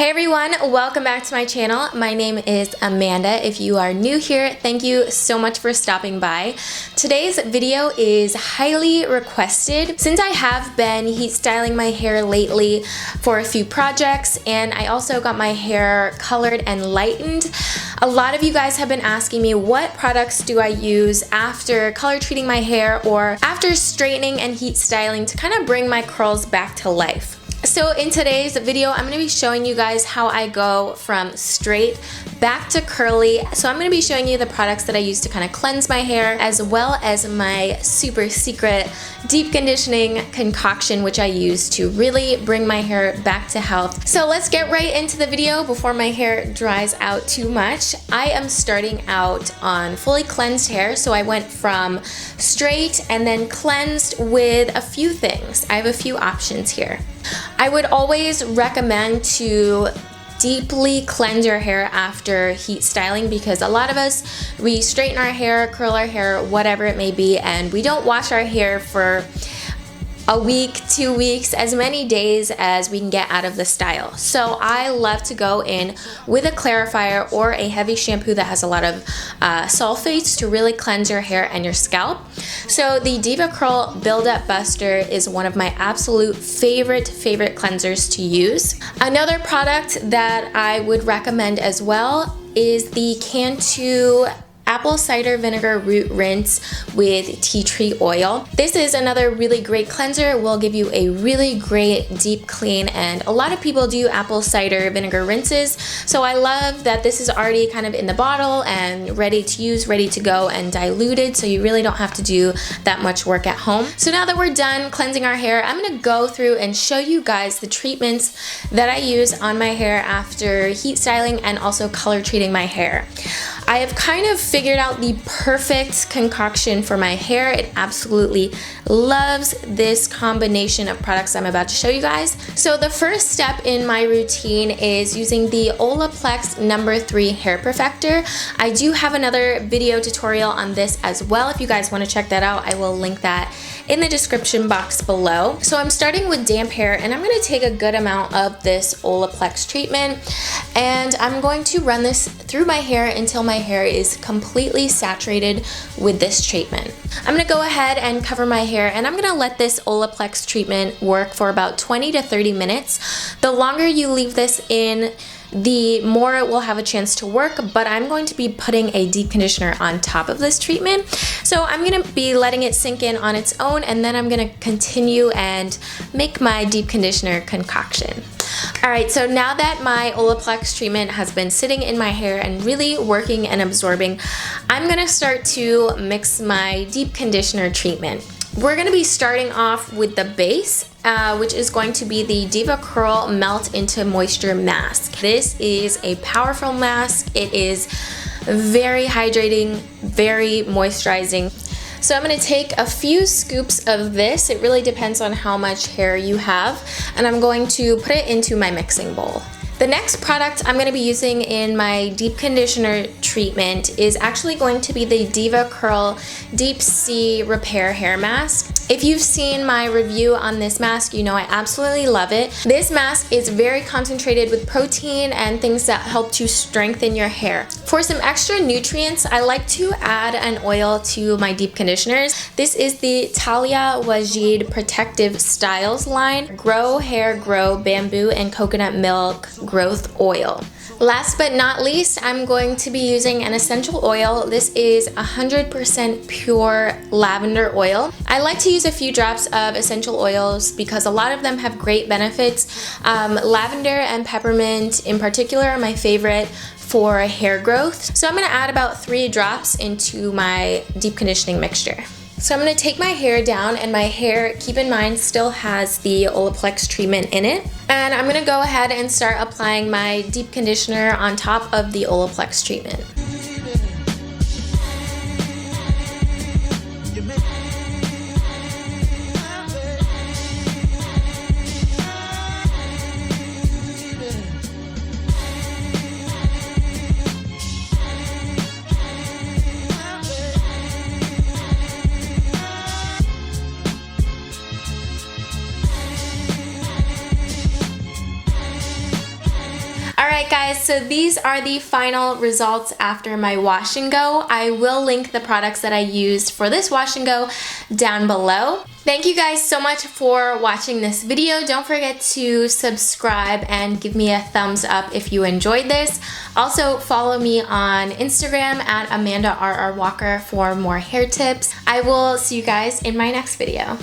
Hey everyone, welcome back to my channel. My name is Amanda. If you are new here, thank you so much for stopping by. Today's video is highly requested since I have been heat styling my hair lately for a few projects, and I also got my hair colored and lightened. A lot of you guys have been asking me what products do I use after color treating my hair or after straightening and heat styling to kind of bring my curls back to life. So in today's video, I'm going to be showing you guys how I go from straight back to curly. So I'm going to be showing you the products that I use to kind of cleanse my hair, as well as my super secret deep conditioning concoction, which I use to really bring my hair back to health. So let's get right into the video before my hair dries out too much. I am starting out on fully cleansed hair. So I went from straight and then cleansed with a few things. I have a few options here. I would always recommend to deeply cleanse your hair after heat styling, because a lot of us, we straighten our hair, curl our hair, whatever it may be, and we don't wash our hair for a week, 2 weeks, as many days as we can get out of the style. So I love to go in with a clarifier or a heavy shampoo that has a lot of sulfates to really cleanse your hair and your scalp. So the Deva Curl Build-Up Buster is one of my absolute favorite cleansers to use. Another product that I would recommend as well is the Cantu apple cider vinegar root rinse with tea tree oil. This is another really great cleanser. It will give you a really great deep clean, and a lot of people do apple cider vinegar rinses. So I love that this is already kind of in the bottle and ready to use, ready to go, and diluted, so you really don't have to do that much work at home. So now that we're done cleansing our hair, I'm gonna go through and show you guys the treatments that I use on my hair after heat styling and also color treating my hair. I have kind of figured out the perfect concoction for my hair. It absolutely loves this combination of products I'm about to show you guys. So the first step in my routine is using the Olaplex No.3 hair perfector. I do have another video tutorial on this as well. If you guys want to check that out, I will link that in the description box below. So I'm starting with damp hair, and I'm going to take a good amount of this Olaplex treatment, and I'm going to run this through my hair until my hair is completely saturated with this treatment. I'm going to go ahead and cover my hair, and I'm going to let this Olaplex treatment work for about 20 to 30 minutes. The longer you leave this in, the more it will have a chance to work, but I'm going to be putting a deep conditioner on top of this treatment. So I'm going to be letting it sink in on its own, and then I'm going to continue and make my deep conditioner concoction. Alright, so now that my Olaplex treatment has been sitting in my hair and really working and absorbing, I'm going to start to mix my deep conditioner treatment. We're going to be starting off with the base, which is going to be the Deva Curl Melt Into Moisture Mask. This is a powerful mask. It is very hydrating, very moisturizing. So I'm going to take a few scoops of this. It really depends on how much hair you have, and I'm going to put it into my mixing bowl. The next product I'm going to be using in my deep conditioner treatment is actually going to be the Deva Curl Deep Sea Repair Hair Mask. If you've seen my review on this mask, you know I absolutely love it. This mask is very concentrated with protein and things that help to strengthen your hair. For some extra nutrients, I like to add an oil to my deep conditioners. This is the Taliah Waajid Protective Styles line, Grow Hair Grow Bamboo and Coconut Milk Growth Oil. Last but not least, I'm going to be using an essential oil. This is 100% pure lavender oil. I like to use a few drops of essential oils because a lot of them have great benefits. Lavender and peppermint in particular are my favorite for hair growth. So I'm going to add about 3 drops into my deep conditioning mixture. So I'm going to take my hair down, and my hair, keep in mind, still has the Olaplex treatment in it. And I'm going to go ahead and start applying my deep conditioner on top of the Olaplex treatment. Alright guys, so these are the final results after my wash and go. I will link the products that I used for this wash and go down below. Thank you guys so much for watching this video. Don't forget to subscribe and give me a thumbs up if you enjoyed this. Also follow me on Instagram at AmandaRRWalker for more hair tips. I will see you guys in my next video.